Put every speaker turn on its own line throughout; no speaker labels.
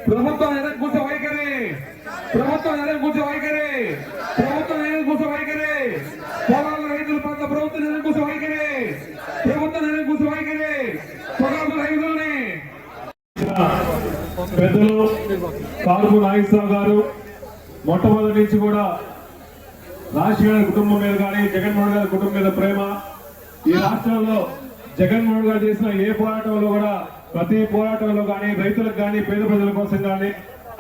ప్రభుత్వం నిరంకుశ వైఖరి, ప్రభుత్వం నిరంకుశ వైఖరి, ప్రభుత్వం నిరంకుశ వైఖరి, పొలాల రైతుల పట్ల ప్రభుత్వం నిరంకుశ వైఖరి, ప్రభుత్వం నిరంకుశ వైఖరి, పొలాల రైతుల్ని
పెద్దలు కారుము నాగేశ్వరరావు గారు మొట్టమొదటి నుంచి కూడా రాజశేఖర గారి కుటుంబం మీద కానీ జగన్మోహన్ గారి కుటుంబం మీద ప్రేమ, ఈ రాష్ట్రంలో జగన్మోహన్ గారు చేసిన ఏ పోరాటంలో కూడా ప్రతి పోరాటంలో కానీ రైతులకు కానీ పేద ప్రజల కోసం కానీ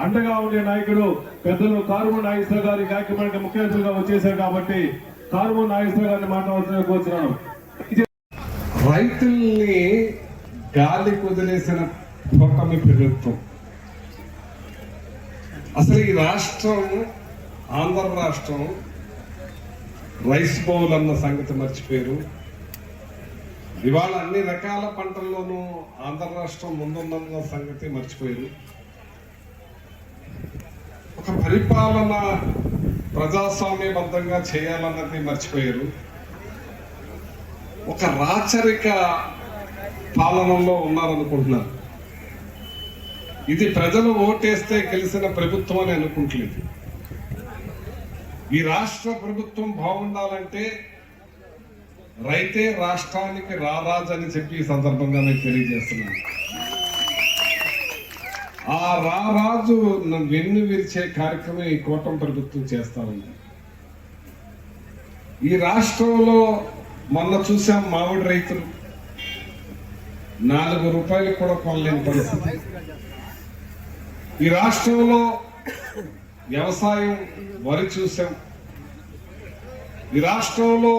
అండగా ఉండే నాయకుడు పెద్దలు కారుము నాగేశ్వర గారి కార్యక్రమానికి ముఖ్యమంత్రిగా వచ్చేశారు కాబట్టి కారుము నాగేశ్వర గారిని మాట్లాడాల్సిన కోరుతున్నాను.
రైతుల్ని గాలి కుదిలేసిన కూటమి ప్రభుత్వం. అసలు ఈ రాష్ట్రం, ఆంధ్ర రాష్ట్రం రైస్ బౌల్ అన్న సంగతి మర్చిపోయారు. ఇవాళ అన్ని రకాల పంటల్లోనూ ఆంధ్ర రాష్ట్రం ముందున్న సంగతి మర్చిపోయారు. ఒక పరిపాలన ప్రజాస్వామ్యబద్ధంగా చేయాలన్నది మర్చిపోయారు. ఒక రాచరిక పాలనలో ఉన్నారనుకుంటున్నారు. ఇది ప్రజలు ఓటేస్తే గెలిచిన ప్రభుత్వం అని అనుకుంటలేదు. ఈ రాష్ట్ర ప్రభుత్వం బాగుండాలంటే రైతే రాష్ట్రానికి రారాజు అని చెప్పి ఈ సందర్భంగా నేను తెలియజేస్తున్నాను. ఆ రారాజు వెన్ను విరిచే కార్యక్రమం ఈ కూటమి ప్రభుత్వం చేస్తా ఉంది. ఈ రాష్ట్రంలో మొన్న చూసాం, మామిడి రైతులు 4 రూపాయలు కూడా కొనలేని పరిస్థితి. ఈ రాష్ట్రంలో వ్యవసాయం, వరి చూసాం. ఈ రాష్ట్రంలో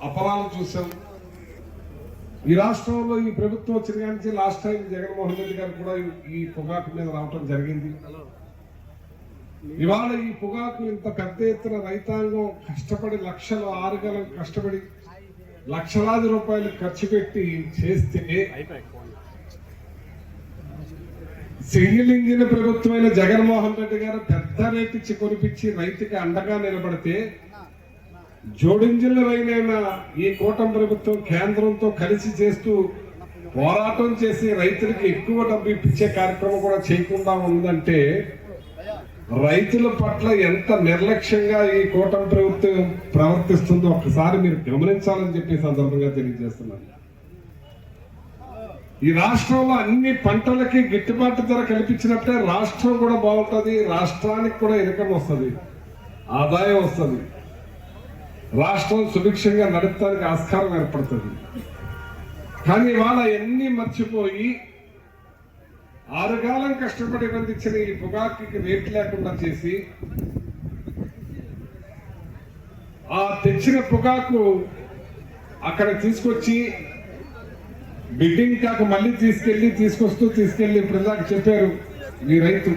అపరాలు చూసాం. ఈ రాష్ట్రంలో ఈ ప్రభుత్వం వచ్చిన నుంచి లాస్ట్ టైం జగన్మోహన్ రెడ్డి గారు కూడా ఈ పొగాకు మీద రావటం జరిగింది. ఇవాళ ఈ పొగాకు ఇంత పెద్ద ఎత్తున రైతాంగం కష్టపడి లక్షలు 6 గంటలు కష్టపడి లక్షలాది రూపాయలు ఖర్చు పెట్టి చేస్తే సింగిల్ ఇంజిన్ ప్రభుత్వమైన జగన్మోహన్ రెడ్డి గారు పెద్ద రేటు ఇచ్చి కొనిపించి రైతుకి అండగా నిలబడితే, జోడింజిన్ల రైనైన ఈ కూటమి ప్రభుత్వం కేంద్రంతో కలిసి చేస్తూ పోరాటం చేసి రైతులకి ఎక్కువ డబ్బు ఇప్పించే కార్యక్రమం కూడా చేయకుండా ఉందంటే రైతుల పట్ల ఎంత నిర్లక్ష్యంగా ఈ కూటమి ప్రభుత్వం ప్రవర్తిస్తుందో ఒకసారి మీరు గమనించాలని చెప్పి సందర్భంగా తెలియజేస్తున్నాను. ఈ రాష్ట్రంలో అన్ని పంటలకి గిట్టుబాటు ధర కల్పించినప్పుడే రాష్ట్రం కూడా బాగుంటుంది, రాష్ట్రానికి కూడా ఇన్కమ్ వస్తుంది, ఆదాయం వస్తుంది, రాష్ట్రం సుభిక్షంగా నడపడానికి ఆస్కారం ఏర్పడుతుంది. కానీ ఇవాళ ఎన్ని మర్చిపోయి 6 కాలం కష్టపడి అందించిన ఈ పొగాకుకి రేట్ లేకుండా చేసి ఆ తెచ్చిన పొగాకు అక్కడ తీసుకొచ్చి బిడ్డింగ్ కాక మళ్ళీ తీసుకెళ్లి ప్రజలకు చెప్పారు ఈ రైతు.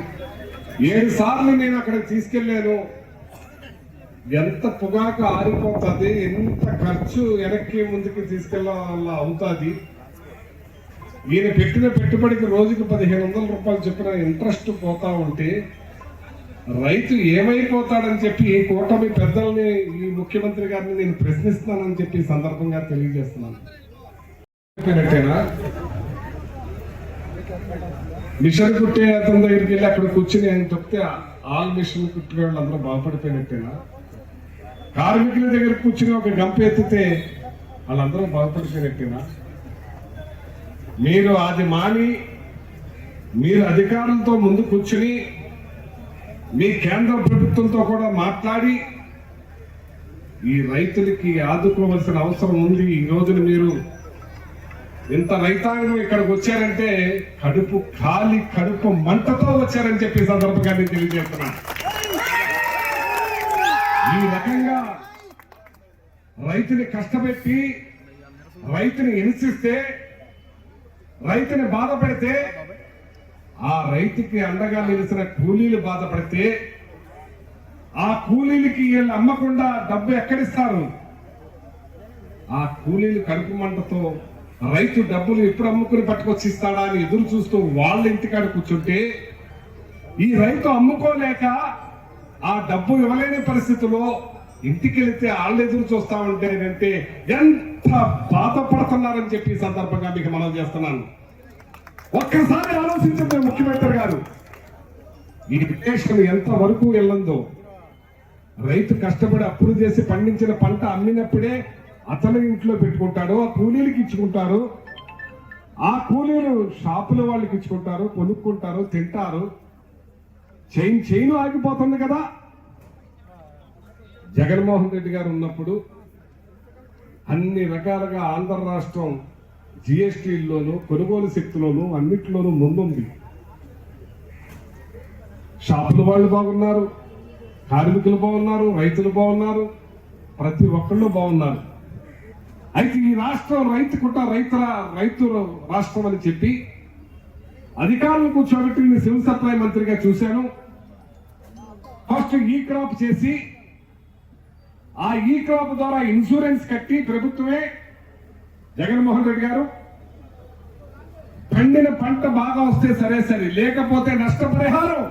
7 సార్లు నేను అక్కడ తీసుకెళ్లాను, ఎంత పొగాకు ఆరిపోతుంది, ఎంత ఖర్చు వెనక్కి ముందుకు తీసుకెళ్లాల అవుతుంది, ఈయన పెట్టిన పెట్టుబడికి రోజుకి 1500 రూపాయలు చొప్పున ఇంట్రెస్ట్ పోతా ఉంటే రైతు ఏమైపోతాడని చెప్పి ఈ కూటమి పెద్దల్ని, ఈ ముఖ్యమంత్రి గారిని నేను ప్రశ్నిస్తున్నానని చెప్పి ఈ సందర్భంగా తెలియజేస్తున్నాను. మిషన్ కుట్టే అతని దగ్గరికి వెళ్ళి అక్కడ కూర్చుని ఆయన తొక్కితే ఆల్ మిషన్ కుట్టే వాళ్ళందరూ బాగుపడిపోయినట్టేనా? కార్మికుల దగ్గర కూర్చుని ఒక గంప ఎత్తితే వాళ్ళందరూ బాగుపడిపోయినట్టేనా? మీరు అది మాని మీరు అధికారులతో ముందు కూర్చుని మీ కేంద్ర ప్రభుత్వంతో కూడా మాట్లాడి ఈ రైతులకి ఆదుకోవాల్సిన అవసరం ఉంది. ఈ రోజున మీరు ఇంత రైతాంగం ఇక్కడికి వచ్చారంటే కడుపు మంటతో వచ్చారని చెప్పి సందర్భంగా నేను తెలియజేస్తున్నా. ఈ రకంగా రైతుని కష్టపెట్టి రైతుని హింసిస్తే, రైతుని బాధ పెడితే, ఆ రైతుకి అండగా నిలిచిన కూలీలు బాధపడితే ఆ కూలీలకి వీళ్ళు అమ్మకుండా డబ్బు ఎక్కడిస్తారు? ఆ కూలీలు కడుపు మంటతో రైతు డబ్బులు ఎప్పుడు అమ్ముకుని పట్టుకొచ్చి ఇస్తాడా అని ఎదురు చూస్తూ వాళ్ళ ఇంటికాడ కూర్చుంటే, ఈ రైతు అమ్ముకోలేక ఆ డబ్బు ఇవ్వలేని పరిస్థితిలో ఇంటికి వెళితే వాళ్ళు ఎదురు చూస్తా ఉంటేనంటే ఎంత బాధపడుతున్నారని చెప్పి ఈ సందర్భంగా మీకు మనం చేస్తున్నాను. ఒక్కసారి ఆలోచించండి ముఖ్యమంత్రి గారు, ఈ రేషన్ ఎంత వరకు వెళ్ళందో, రైతు కష్టపడి అప్పులు చేసి పండించిన పంట అమ్మినప్పుడే అతను ఇంట్లో పెట్టుకుంటాడు, ఆ కూలీలకు ఇచ్చుకుంటారు, ఆ కూలీలు షాపుల వాళ్ళకి ఇచ్చుకుంటారు, కొనుక్కుంటారు, తింటారు. చైన్ ఆగిపోతుంది కదా. జగన్మోహన్ రెడ్డి గారు ఉన్నప్పుడు అన్ని రకాలుగా ఆంధ్ర రాష్ట్రం జిఎస్టీల్లోనూ కొనుగోలు శక్తిలోనూ అన్నిట్లోనూ ముందుంది. షాపుల వాళ్ళు బాగున్నారు, కార్మికులు బాగున్నారు, రైతులు బాగున్నారు, ప్రతి ఒక్కళ్ళు బాగున్నారు. అయితే ఈ రాష్ట్రం రైతు రాష్ట్రం అని చెప్పి అధికారులు కూర్చోబెట్టి నేను సివిల్ సప్లై మంత్రిగా చూశాను. ఫస్ట్ ఈ క్రాప్ చేసి ఆ ఈ క్రాప్ ద్వారా ఇన్సూరెన్స్ కట్టి ప్రభుత్వమే జగన్మోహన్ రెడ్డి గారు పండిన పంట బాగా వస్తే సరే, లేకపోతే నష్టపరిహారం.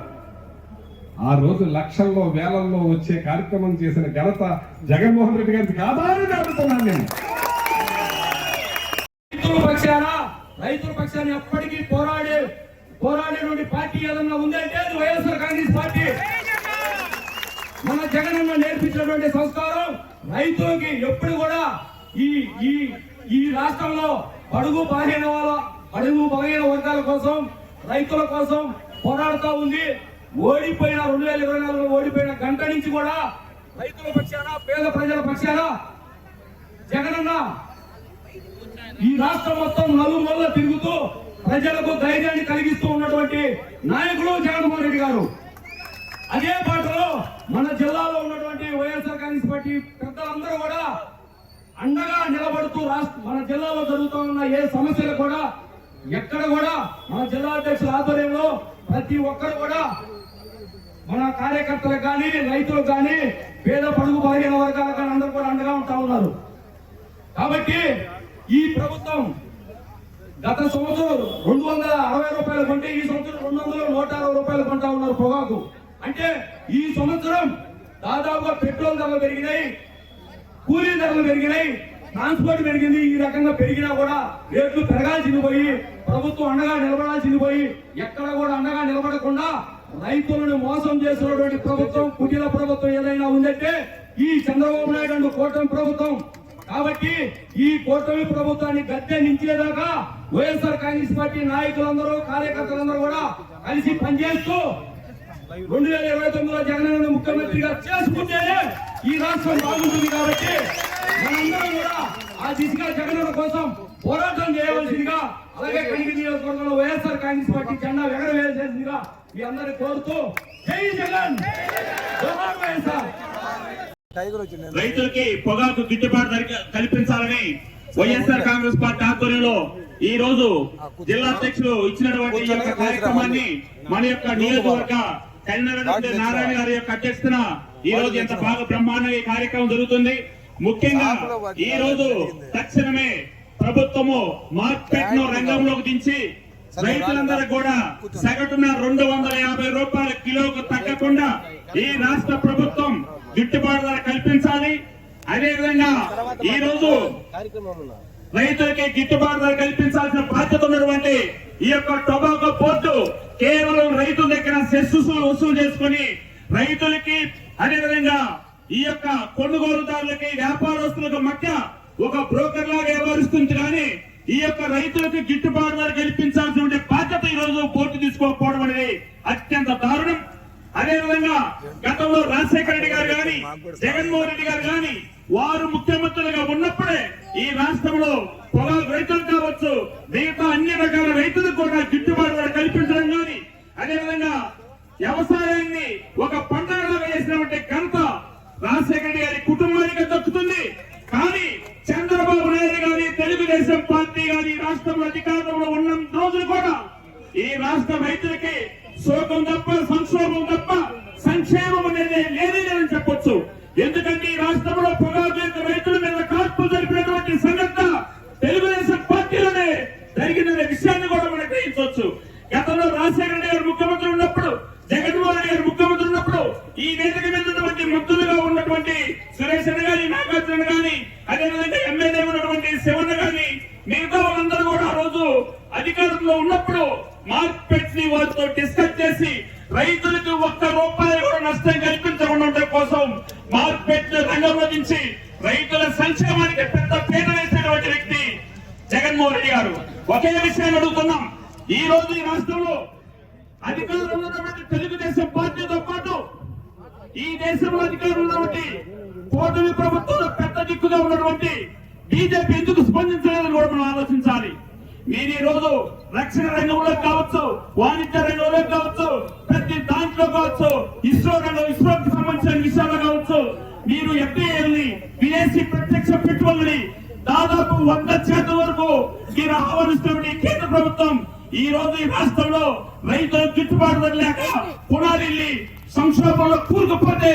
ఆ రోజు లక్షల్లో వేలల్లో వచ్చే కార్యక్రమం చేసిన ఘనత జగన్మోహన్ రెడ్డి గారికి కాదా అని అడుగుతున్నాను నేను.
రైతుల పక్షాన ఎప్పటికీ పోరాడే పార్టీ ఏదన్నా ఉందంటే అది వైఎస్ఆర్ కాంగ్రెస్ పార్టీ. మన జగనన్న నేర్పించినటువంటి సంస్కారం రైతులకి ఎప్పుడు కూడా ఈ రాష్ట్రంలో బడుగు బలహీన వర్గాల కోసం, రైతుల కోసం పోరాడుతూ ఉంది. ఓడిపోయిన 2024 ఓడిపోయిన గంట నుంచి కూడా రైతుల పక్షాన, పేద ప్రజల పక్షాన జగనన్న ఈ రాష్ట్రం మొత్తం నలుమూలలా తిరుగుతూ ప్రజలకు ధైర్యాన్ని కలిగిస్తూ ఉన్నటువంటి నాయకుడు జగన్మోహన్ రెడ్డి గారు. అదే పాటలో మన జిల్లాలో ఉన్నటువంటి వైఎస్ఆర్ కాంగ్రెస్ పార్టీ పెద్దలందరూ కూడా అండగా నిలబడుతూ మన జిల్లాలో జరుగుతూ ఉన్న ఏ సమస్యలు కూడా ఎక్కడ కూడా మన జిల్లా అధ్యక్షుల ఆధ్వర్యంలో ప్రతి ఒక్కరు కూడా మన కార్యకర్తలకు కానీ, రైతులకు కానీ, పేద పడుగు బలహీన వర్గాలకు కానీ అందరూ కూడా అండగా ఉంటా ఉన్నారు. కాబట్టి ఈ ప్రభుత్వం గత సంవత్సరం 260 రూపాయలు కొంటే ఈ సంవత్సరం 160 రూపాయలు కొంటా ఉన్నారు పొగాకు. అంటే ఈ సంవత్సరం దాదాపుగా పెట్రోల్ ధరలు పెరిగినాయి, కూలీ ధరలు పెరిగినాయి, ట్రాన్స్పోర్ట్ పెరిగింది. ఈ రకంగా పెరిగినా కూడా రేట్లు పెరగాల్సింది పోయి, ప్రభుత్వం అండగా నిలబడాల్సింది పోయి, ఎక్కడ కూడా అండగా నిలబడకుండా రైతులను మోసం చేసినటువంటి ప్రభుత్వం, కుటీల ప్రభుత్వం ఏదైనా ఉందంటే ఈ చంద్రబాబు నాయుడు అండ్ కూటమి ప్రభుత్వం. కాబట్టి ఈ కూటమి ప్రభుత్వాన్ని గద్దె నించేదాకా వైఎస్ఆర్ కాంగ్రెస్ పార్టీ నాయకులందరూ, కార్యకర్తలందరూ కూడా కలిసి పనిచేస్తూ 2029లో జగనన్న ముఖ్యమంత్రిగా చేసుకుంటేనే ఈ రాష్ట్రం బాగుంటుంది. కాబట్టి మనందరం కూడా ఆ దిశగా జగనన్న కోసం పోరాటం చేయవలసిందిగా, అలాగే కనిగిరి నియోజకవర్గంలో వైఎస్ఆర్ కాంగ్రెస్ పార్టీ జెండా ఎగరవేయాల్సిందిగా మీ అందరినీ కోరుతూ జై జగన్, జోహార్ వైఎస్ఆర్.
రైతులకి పొగాకు గిట్టుబాటు ధర కల్పించాలని వైఎస్ఆర్ కాంగ్రెస్ పార్టీ ఆధ్వర్యంలో ఈ రోజు జిల్లా అధ్యక్షులు ఇచ్చినటువంటి ఈ యొక్క కార్యక్రమాన్ని మన యొక్క నియోజకవర్గ కరీంనగర్ నారాయణ గారి యొక్క అధ్యక్షతన ఈ రోజు ఎంత బాగా బ్రహ్మాండంగా ఈ కార్యక్రమం జరుగుతుంది. ముఖ్యంగా ఈ రోజు తక్షణమే ప్రభుత్వము మార్కెట్ ను రంగంలోకి దించి రైతులందరూ కూడా సగటున 250 రూపాయల కిలోకు తగ్గకుండా ఈ రాష్ట్ర ప్రభుత్వం గిట్టుబాటు ధర కల్పించాలి. అదేవిధంగా ఈ రోజు రైతులకి గిట్టుబాటు ధర కల్పించాల్సిన బాధ్యత ఉన్నటువంటి ఈ యొక్క టొబాకో పోర్టు కేవలం రైతుల దగ్గర సెస్ వసూలు చేసుకుని రైతులకి, అదేవిధంగా ఈ యొక్క కొనుగోలుదారులకి, వ్యాపారస్తులకు మధ్య ఒక బ్రోకర్ లాగా వ్యవహరిస్తుంది. కానీ ఈ యొక్క రైతులకు గిట్టుబాటు ధర కల్పించాల్సిన బాధ్యత ఈ రోజు పోర్టు తీసుకోకపోవడం అనేది అత్యంత దారుణం. అదేవిధంగా గతంలో రాజశేఖర రెడ్డి గారు కానీ, జగన్మోహన్ రెడ్డి గారు కానీ వారు ముఖ్యమంత్రులుగా ఉన్నప్పుడే ఈ రాష్ట్రంలో పొగాకు రైతులు కావచ్చు, మిగతా అన్ని రకాల రైతులకు కూడా గిట్టుబాటు ధర కల్పించడం కానీ, అదేవిధంగా వ్యవసాయాన్ని ఒక పండుగగా చేసినటువంటి ఘనత రాజశేఖర రెడ్డి గారి కుటుంబానికి దక్కుతుంది. కానీ చంద్రబాబు నాయుడు గారి తెలుగుదేశం పార్టీ గారి రాష్ట్రంలో అధికారంలో ఉన్న రోజులు కూడా ఈ రాష్ట్ర రైతులకి శోకం తప్ప, సంక్షోభం తప్ప సంక్షేమం అనేది లేదని చెప్పొచ్చు. ఎందుకంటే ఈ రాష్ట్రంలో పొగాకు రైతుల మీద కాల్పులు జరిపినటువంటి సంఘటన తెలుగుదేశం పార్టీలోనే జరిగిన విషయాన్ని కూడా మనం గ్రహించవచ్చు. గతంలో రాజశేఖర రెడ్డి గారు ముఖ్యమంత్రి ఉన్నప్పుడు, జగన్మోహన్ రెడ్డి గారు ముఖ్యమంత్రి ఉన్నప్పుడు ఈ వేదిక మీద ఉన్నటువంటి మంత్రులుగా ఉన్నటువంటి సురేష్ గాని, నాగార్జున గాని, అదేవిధంగా ఎమ్మెల్యే ఉన్నటువంటి శివన్న గాని, మిగతా వాళ్ళందరూ కూడా ఆ రోజు అధికారంలో ఉన్నప్పుడు మార్కెట్స్ ని వారితో డిస్కస్ చేసి రైతులకు ఒక్క రూపాయి కూడా నష్టం కల్పించకుండా ఉండడం కోసం మార్కెట్ రంగంలో దించి రైతుల సంక్షేమానికి పెద్ద పీట వేసినటువంటి వ్యక్తి జగన్మోహన్ రెడ్డి గారు. ఒకే విషయాన్ని అడుగుతున్నాం, ఈ రోజు ఈ రాష్ట్రంలో అధికారంలో ఉన్నటువంటి తెలుగుదేశం పార్టీతో పాటు ఈ దేశంలో అధికారంలో ఉన్నటువంటి కూటమి ప్రభుత్వంలో పెద్ద దిక్కుగా ఉన్నటువంటి బీజేపీ ఎందుకు స్పందించలేదని కూడా మనం ఆలోచించాలి. మీరు ఈ రోజు రక్షణ రంగంలో కావచ్చు, వాణిజ్య రంగంలో కావచ్చు, ప్రతి దాంట్లో కావచ్చు, ఇస్రోకి సంబంధించిన విషయాల్లో కావచ్చు, మీరు ఎఫ్డీఐని విదేశీ ప్రత్యక్ష పెట్టుబడులని దాదాపు 100% వరకు మీరు ఆహ్వానిస్తున్న కేంద్ర ప్రభుత్వం ఈ రోజు ఈ రాష్ట్రంలో రైతుల గిట్టుబాటు ధర లేక పునాదిల్లి సంక్షోభంలో కూరుకుపోతే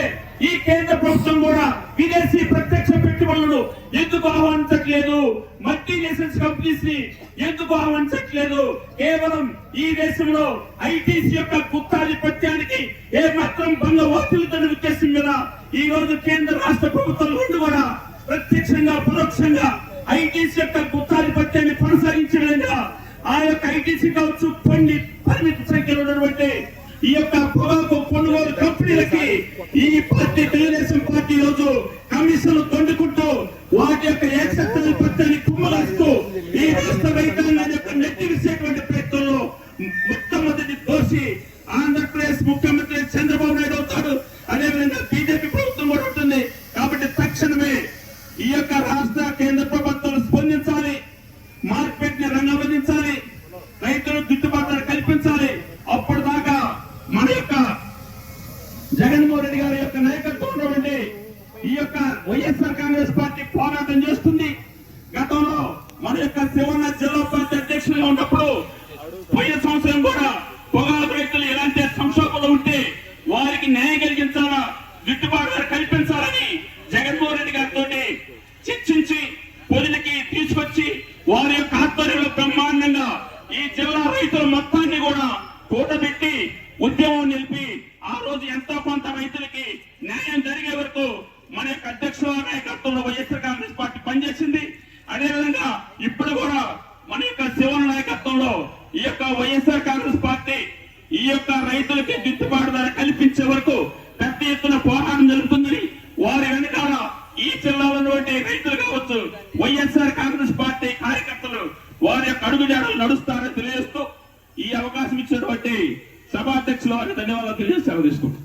ఈ కేంద్ర ప్రభుత్వం కూడా విదేశీ ప్రత్యక్ష పెట్టుబడులను ఎందుకు ఆహ్వానించట్లేదు? మల్టీ నేషనల్స్ కంపెనీస్ ని ఎందుకు ఆహ్వానించట్లేదు? కేవలం ఈ దేశంలో ఐటీసీ యొక్క గుత్తాధిపత్యానికి ఏ మాత్రం భంగం వస్తున్న ఉద్దేశం మీద ఈ రోజు కేంద్ర రాష్ట్ర ప్రభుత్వాలు రెండు కూడా ప్రత్యక్షంగా పరోక్షంగా ఐటీసీ యొక్క గుత్తాధిపత్యాన్ని కొనసాగించడంగా ఆ యొక్క ఐటీసీ కావచ్చు కొన్ని పరిమిత సంఖ్యలో ఉన్నటువంటి ఈ యొక్క పొగాకు కొనుగోలు కంపెనీలకి ఈ పార్టీ తెలుగుదేశం పార్టీ రోజు కమిషన్లు దండుకుంటూ వాటి యొక్క ఏకసత్తాధిపత్యాన్ని కుమ్మలాస్తూ ఈ రాష్ట్ర రైతాంగాన్ని యొక్క నెట్టి విసేటువంటి ప్రయత్నంలో మొట్టమొదటి దోషి ఆంధ్రప్రదేశ్ ముఖ్యమంత్రి చంద్రబాబు నాయుడు అవుతాడు. అదేవిధంగా బీజేపీ ప్రభుత్వం కూడా ఉంటుంది. కాబట్టి తక్షణమే ఈ యొక్క రాష్ట్ర కేంద్ర ప్రభుత్వాలు స్పందించాలి, మార్కెట్ ని రంగంలో దించాలి, రైతులకు గిట్టుబాటు కల్పించాలి. అప్పుడు దాకా మన యొక్క జగన్మోహన్ రెడ్డి గారి యొక్క నాయకత్వంలో ఉండి ఈ యొక్క వైఎస్ఆర్ కాంగ్రెస్ పార్టీ పోరాటం చేస్తుంది. గతంలో మన యొక్క శివన్న జిల్లా పార్టీ అధ్యక్షులుగా ఉన్నప్పుడు పోయిన సంవత్సరం కూడా పొగాకు రైతులు ఎలాంటి సంక్షోభంలో ఉంటే వారికి న్యాయం కలిగించాలా, గిట్టుబాటు కల్పించాలని జగన్మోహన్ రెడ్డి గారితో చర్చించి పొదులకి తీసుకొచ్చి వారి యొక్క ఆధ్వర్యంలో బ్రహ్మాండంగా ఈ జిల్లా రైతుల మొత్తాన్ని కూడా కూటబెట్టి ఉద్యమం నిలిపి ఆ రోజు ఎంతో కొంత రైతులకి న్యాయం జరిగే వరకు మన యొక్క అధ్యక్షుల నాయకత్వంలో వైఎస్ఆర్ కాంగ్రెస్ పార్టీ పనిచేసింది. అదేవిధంగా ఇప్పుడు కూడా మన యొక్క శివన్ నాయకత్వంలో ఈ యొక్క వైఎస్ఆర్ కాంగ్రెస్ పార్టీ ఈ యొక్క రైతులకి గిట్టుబాటు ధర కల్పించే వరకు పెద్ద ఎత్తున పోరాటం జరుగుతుందని వారి వెనకాల ఈ జిల్లాలో ఉన్నటువంటి రైతులు కావచ్చు, వైఎస్ఆర్ కాంగ్రెస్ పార్టీ కార్యకర్తలు వారి యొక్క అడుగుజాడలు నడుస్తారని తెలియజేస్తూ ఈ అవకాశం ఇచ్చినటువంటి సభాధ్యక్షుల వారికి ధన్యవాదాలు తెలియజేసి సెలవు తీసుకుంటాం.